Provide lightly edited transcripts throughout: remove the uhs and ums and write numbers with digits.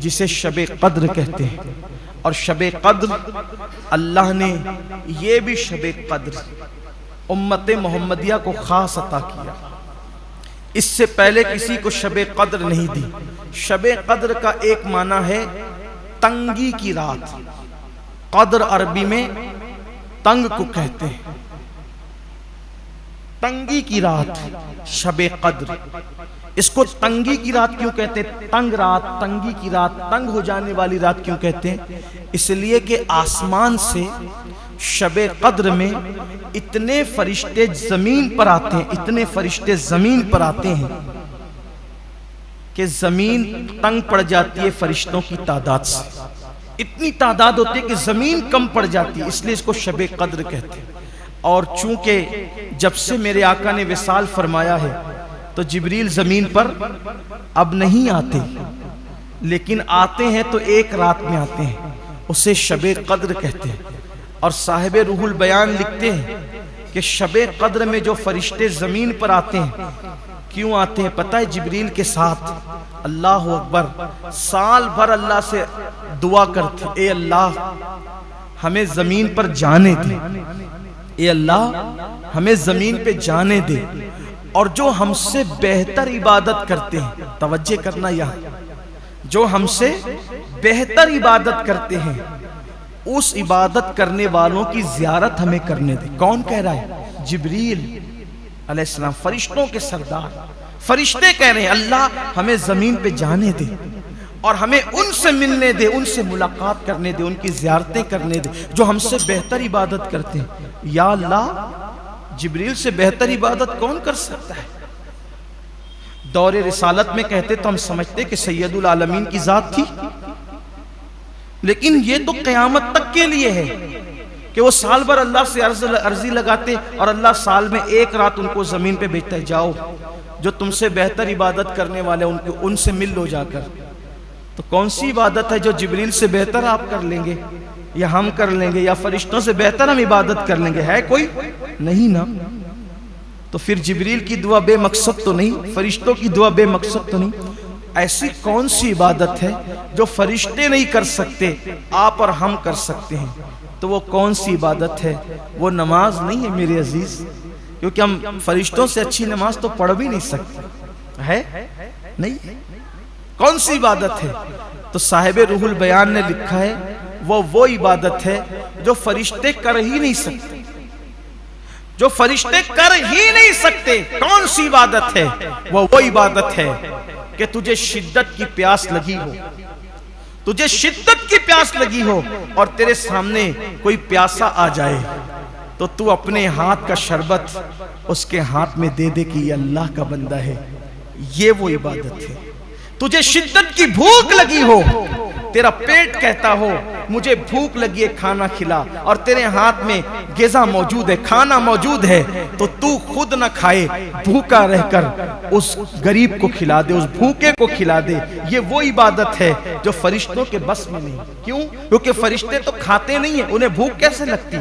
جسے شب قدر کہتے ہیں. اور شب قدر اللہ نے یہ بھی شب قدر امت محمدیہ کو خاص عطا کیا. اس سے پہلے کسی کو شب قدر نہیں دی. شب قدر کا ایک معنی ہے تنگی کی رات. قدر عربی میں تنگ کو کہتے ہیں. تنگی کی رات شب قدر. اس کو تنگی کی رات کیوں کہتے ہیں؟ تنگ رات، تنگی کی رات، تنگ ہو جانے والی رات کیوں کہتے ہیں؟ اس لیے کہ آسمان سے شب قدر میں اتنے فرشتے زمین پر آتے ہیں، اتنے فرشتے زمین پر آتے ہیں کہ زمین تنگ پڑ جاتی ہے فرشتوں کی تعداد سے. اتنی تعداد ہوتی ہے کہ زمین کم پڑ جاتی ہے، اس لیے اس کو شب قدر کہتے ہیں. اور چونکہ جب سے میرے آقا نے وصال فرمایا ہے تو جبریل زمین پر اب نہیں آتے، لیکن آتے ہیں تو ایک رات میں آتے ہیں، اسے شب قدر کہتے ہیں. اور صاحب روح البیان لکھتے ہیں کہ شب قدر میں جو فرشتے زمین پر آتے ہیں کیوں آتے ہیں پتہ ہے؟ جبریل کے ساتھ اللہ اکبر سال بھر اللہ سے دعا کرتے، اے اللہ ہمیں زمین پر جانے دے، اے اللہ ہمیں زمین پہ جانے دے. اور جو ہم سے بہتر عبادت کرتے ہیں، توجہ کرنا یہاں، جو ہم سے بہتر عبادت کرتے ہیں اس عبادت کرنے والوں کی زیارت ہمیں کرنے دے. کون کہہ رہا ہے؟ جبریل علیہ السلام، فرشتوں کے سردار. فرشتے کہہ رہے ہیں اللہ ہمیں زمین پہ جانے دے اور ہمیں ان سے ملنے دے، ان سے ملاقات کرنے دے، ان کی زیارتیں کرنے دے جو ہم سے بہتر عبادت کرتے ہیں. یا اللہ جبریل سے بہتر عبادت کون کر سکتا ہے؟ دور رسالت میں کہتے تو ہم سمجھتے کہ سید العالمین کی ذات تھی، لیکن یہ تو قیامت تک کے لیے ہے کہ وہ سال بھر اللہ سے عرضی لگاتے اور اللہ سال میں ایک رات ان کو زمین پہ بھیجتا ہے، جاؤ جو تم سے بہتر عبادت کرنے والے ان سے مل لو جا کر. تو کون سی عبادت ہے جو جبریل سے بہتر آپ کر لیں گے یا ہم کر لیں گے یا فرشتوں سے بہتر ہم عبادت کر لیں گے؟ ہے کوئی نہیں نا. تو پھر جبریل کی دعا بے مقصد تو نہیں، فرشتوں کی دعا بے مقصد تو نہیں. ایسی کون سی عبادت ہے جو فرشتے نہیں کر سکتے آپ اور ہم کر سکتے ہیں؟ تو وہ کون سی عبادت ہے؟ وہ نماز نہیں ہے میرے عزیز، کیونکہ ہم فرشتوں سے اچھی نماز تو پڑھ بھی نہیں سکتے. ہے نہیں. کون سی عبادت ہے؟ تو صاحب روح البیان نے لکھا ہے وہ عبادت ہے جو فرشتے کر ہی نہیں سکتے، جو فرشتے کر ہی نہیں سکتے. کون سی عبادت ہے؟ وہ عبادت ہے کہ تجھے شدت کی پیاس لگی ہو، تجھے شدت کی پیاس لگی ہو اور تیرے سامنے کوئی پیاسا آ جائے تو تو اپنے ہاتھ کا شربت اس کے ہاتھ میں دے دے کہ یہ اللہ کا بندہ ہے. یہ وہ عبادت ہے. تجھے شدت کی بھوک لگی ہو، تیرا پیٹ کہتا ہو مجھے بھوک لگی ہے کھانا کھلا، اور تیرے ہاتھ میں غذا موجود ہے، کھانا موجود ہے، تو تو خود نہ کھائے، بھوکا رہ کر اس غریب کو کھلا دے، اس بھوکے کو کھلا دے. یہ وہ عبادت ہے جو فرشتوں کے بس میں نہیں. کیوں؟ کیونکہ فرشتے تو کھاتے نہیں ہیں، انہیں بھوک کیسے لگتی؟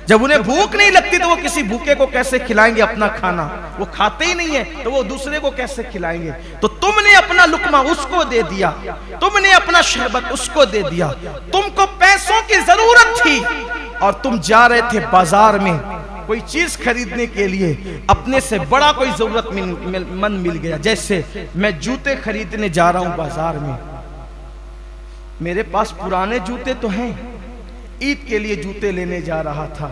جب انہیں بھوک نہیں لگتی تو وہ کسی بھوکے کو کیسے کھلائیں گے اپنا کھانا؟ وہ کھاتے ہی نہیں ہیں تو وہ دوسرے کو کیسے کھلائیں گے؟ تو تم نے اپنا لقمہ اس کو دے دیا، تم نے اپنا شربت اس کو دے دیا. تم کو پیسوں کی ضرورت تھی اور تم جا رہے تھے بازار میں کوئی چیز خریدنے کے لیے، اپنے سے بڑا کوئی ضرورت مند مل گیا. جیسے میں جوتے خریدنے جا رہا ہوں بازار میں، میرے پاس پرانے جوتے تو ہیں، عید کے لیے جوتے لینے جا رہا تھا،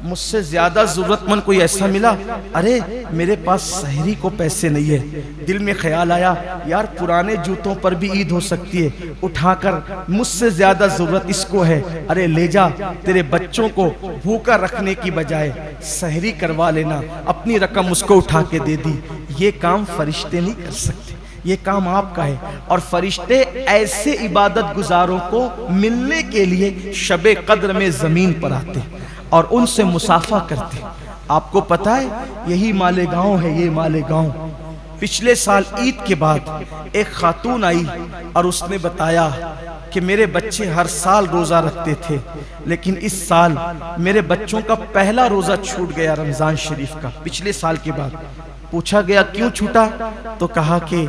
مجھ سے زیادہ ضرورت مند کوئی ایسا ملا، ارے میرے پاس سحری کو پیسے نہیں ہے. دل میں خیال آیا یار پرانے جوتوں پر بھی عید ہو سکتی ہے، اٹھا کر مجھ سے زیادہ ضرورت اس کو ہے، ارے لے جا، تیرے بچوں کو بھوکا رکھنے کی بجائے سحری کروا لینا. اپنی رقم اس کو اٹھا کے دے دی. یہ کام فرشتے نہیں کر سکتے، یہ کام آپ کا ہے. اور فرشتے ایسے عبادت گزاروں کو ملنے کے لیے شب قدر میں زمین پر آتے اور ان سے مصافحہ کرتے. آپ کو پتا ہے یہی مالیگاؤں ہے، یہ مالیگاؤں. پچھلے سال عید کے بعد ایک خاتون آئی اور اس نے بتایا کہ میرے بچے ہر سال روزہ رکھتے تھے، لیکن اس سال میرے بچوں کا پہلا روزہ چھوٹ گیا رمضان شریف کا. پچھلے سال کے بعد پوچھا گیا کیوں چھوٹا؟ تو کہا کہ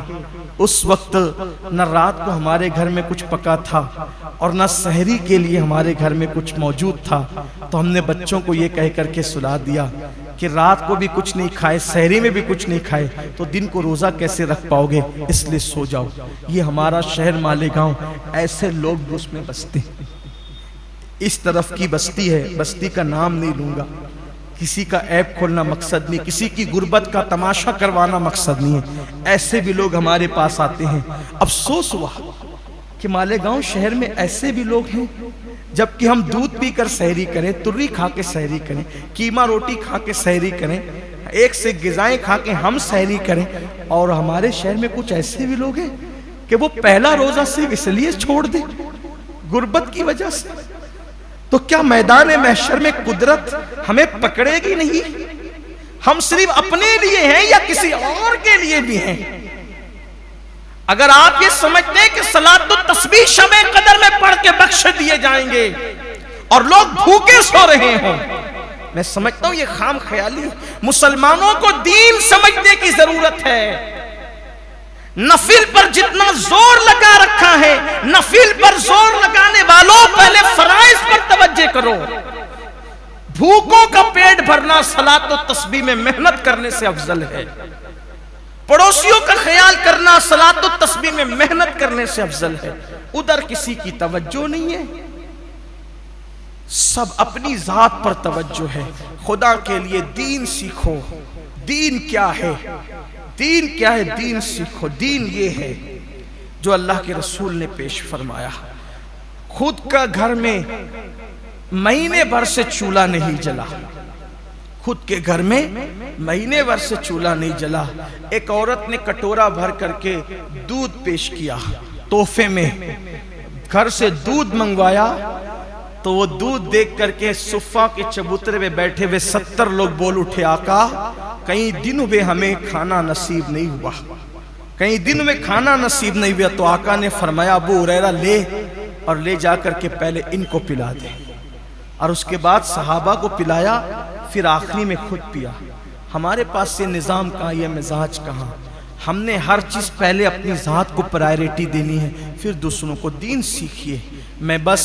اس وقت نہ رات کو ہمارے گھر میں کچھ پکا تھا اور نہ سحری کے لیے ہمارے گھر میں کچھ موجود تھا، تو ہم نے بچوں کو یہ کہہ کر کے سلا دیا کہ رات کو بھی کچھ نہیں کھائے، سحری میں بھی کچھ نہیں کھائے تو دن کو روزہ کیسے رکھ پاؤ گے، اس لیے سو جاؤ۔ یہ ہمارا شہر مالیگاؤں، ایسے لوگ بھی اس میں بستے ہیں۔ اس طرف کی بستی ہے، بستی کا نام نہیں لوں گا، کسی کا عیب کھولنا مقصد نہیں، کسی کی غربت کا تماشا کروانا مقصد نہیں ہے، ایسے بھی لوگ ہمارے پاس آتے ہیں۔ افسوس ہوا کہ مالیگاؤں شہر میں ایسے بھی لوگ ہیں، جبکہ ہم دودھ پی کر سحری کریں، تری کھا کے سحری کریں، قیمہ روٹی کھا کے سحری کریں، ایک سے غذائیں کھا کے ہم سحری کریں، اور ہمارے شہر میں کچھ ایسے بھی لوگ ہیں کہ وہ پہلا روزہ صرف اس لیے چھوڑ دیں غربت کی وجہ سے۔ تو کیا میدان محشر میں قدرت ہمیں پکڑے گی نہیں؟ ہم صرف اپنے لیے ہیں یا کسی اور کے لیے بھی ہیں؟ اگر آپ یہ سمجھتے ہیں کہ صلاۃ التسبیح شب قدر میں پڑھ کے بخش دیے جائیں گے اور لوگ بھوکے سو رہے ہوں، میں سمجھتا ہوں یہ خام خیالی۔ مسلمانوں کو دین سمجھنے کی ضرورت ہے۔ نفل پر جتنا زور لگا رکھا ہے، نفل پر زور لگانے والوں پہلے فرائض پر توجہ کرو۔ بھوکوں کا پیٹ بھرنا صلاۃ التسبیح میں محنت کرنے سے افضل ہے۔ پڑوسیوں کا خیال کرنا صلاۃ التسبیح میں محنت کرنے سے افضل ہے۔ ادھر کسی کی توجہ نہیں ہے، سب اپنی ذات پر توجہ ہے۔ خدا کے لیے دین سیکھو۔ دین کیا ہے؟ دین کیا ہے؟ دین سیکھو۔ دین یہ ہے جو اللہ کے رسول نے پیش فرمایا۔ خود کا گھر میں مہینے بھر سے چولہا نہیں جلا، خود کے گھر میں مہینے بھر سے چولہا نہیں جلا۔ ایک عورت نے کٹورا بھر کر کے دودھ پیش کیا تحفے میں، گھر سے دودھ منگوایا تو وہ دودھ دیکھ کر کے صفہ کے چبوترے میں بیٹھے ہوئے 70 لوگ بول اٹھے، آقا کئی دنوں میں ہمیں کھانا نصیب نہیں ہوا، کئی دنوں میں کھانا نصیب نہیں ہوا۔ تو آقا نے فرمایا ابو ہریرہ لے اور لے جا کر کے پہلے ان کو پلا دے، اور اس کے بعد صحابہ کو پلایا، پھر آخری میں خود پیا۔ ہمارے پاس یہ نظام کہاں، یہ مزاج کہاں؟ ہم نے ہر چیز پہلے اپنی ذات کو پرائیورٹی دینی ہے، پھر دوسروں کو۔ دین سیکھیے۔ میں بس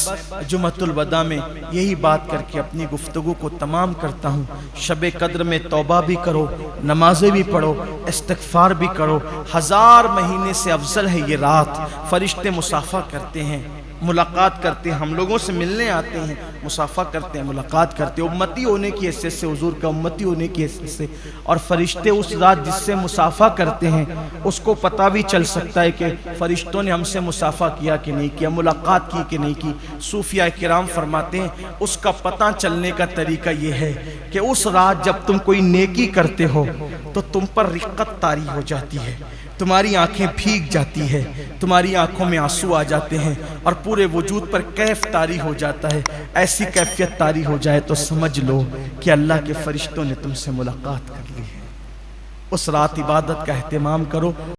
جمعۃ الوداع میں یہی بات کر کے اپنی گفتگو کو تمام کرتا ہوں۔ شب قدر میں توبہ بھی کرو، نمازیں بھی پڑھو، استغفار بھی کرو۔ 1000 مہینے سے افضل ہے یہ رات۔ فرشتے مصافحہ کرتے ہیں، ملاقات کرتے ہیں، ہم لوگوں سے ملنے آتے ہیں، مصافحہ کرتے ہیں، ملاقات کرتے ہیں، امتی ہونے کی حیثیت سے، حضور کا امتی ہونے کی حیثیت سے۔ اور فرشتے اس ذات جس سے مصافحہ کرتے ہیں اس کو پتہ بھی چل سکتا ہے کہ فرشتوں نے ہم سے مصافحہ کیا کہ نہیں کیا، ملاقات کی کہ نہیں کی۔ صوفیاء کرام فرماتے ہیں اس کا پتہ چلنے کا طریقہ یہ ہے کہ اس رات جب تم کوئی نیکی کرتے ہو تو تم پر رقت طاری ہو جاتی ہے، تمہاری آنکھیں بھیگ جاتی ہے، تمہاری آنکھوں میں آنسو آ جاتے ہیں، اور پورے وجود پر کیف طاری ہو جاتا ہے۔ ایسی کیفیت طاری ہو جائے تو سمجھ لو کہ اللہ کے فرشتوں نے تم سے ملاقات کر لی ہے۔ اس رات عبادت کا اہتمام کرو۔